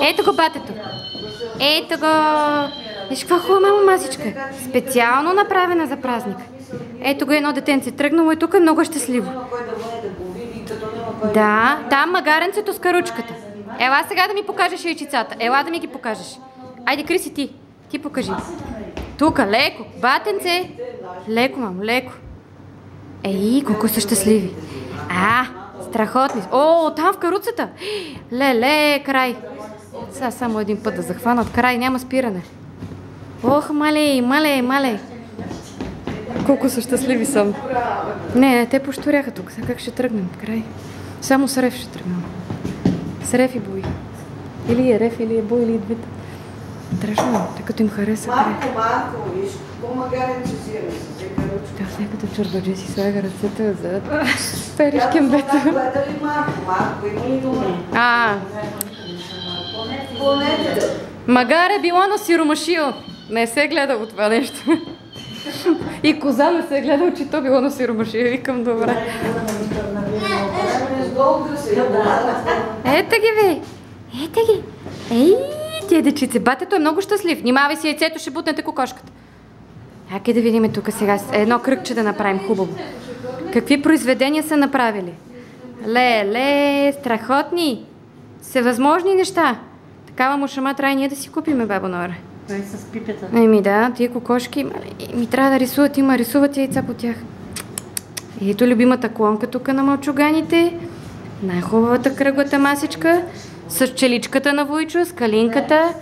Ето го батето. Ето го. Виж каква хубава мама масичка. Специално направена за празник. Ето го едно детенце. Тръгнало и тук е много щастливо. Да, там магаренцето с каручката. Ела сега да ми покажеш яйчицата. Ела да ми ги покажеш. Айде, Криси, ти. Ти покажи. Тука, леко. Батенце. Леко, мамо, леко. Ей, колко са щастливи. Страхотни. О, там в каруцата. Леле, край. Сега само един път да захванат край. Няма спиране. Ох, малей. Колко са щастливи само. Не, те пощуряха тук. Сега как ще тръгнем? Край. Само с Реф ще тръгнем. С Реф и Бой. Или е Реф, или е Бой, или е двете. Страшно, тъй като им хареса край. Марко, виж, по-магарен че си Да, след като чорбаджи си слага ръцете отзад. Перишкем бето. Гледа ли Марко, има ли дума? Магаре било на сиромашио. Не се е гледало това нещо. И коза не се е гледал, че то било на сиромашио. Викам, добре. Ето ги, бе. Ето ги. Ей, тия дечице. Батето е много щастлив. Внимавай си яйцето, ще бутнете кокошката. Аке да видим тук сега. Едно кръгче да направим хубаво. Какви произведения са направили? Леле, страхотни. Всевъзможни неща. Такава мушама трябва и ние да си купиме, бабо Нора. Той с пипета. Еми да, тия кокошки ми трябва да рисуват. Има рисуват яйца по тях. Ето любимата клонка тук на мълчуганите. Най-хубавата кръглата масичка. С челичката на Войчо, с калинката.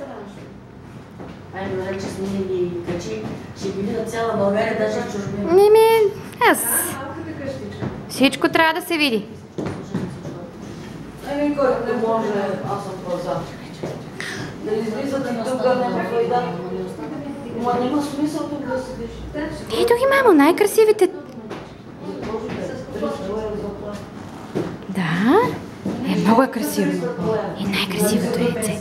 Ай, добре, че сме ги качи. Ще ги видят цяла България, даже в чужбина. Аз. Всичко трябва да се види. Ами, кой не може, аз съм проза. Да излизат и тук няма файда. Ма няма смисъл тук да седиш. Ето ги, мамо, най-красивите. Да, много е красиво. И най-красивото яйце.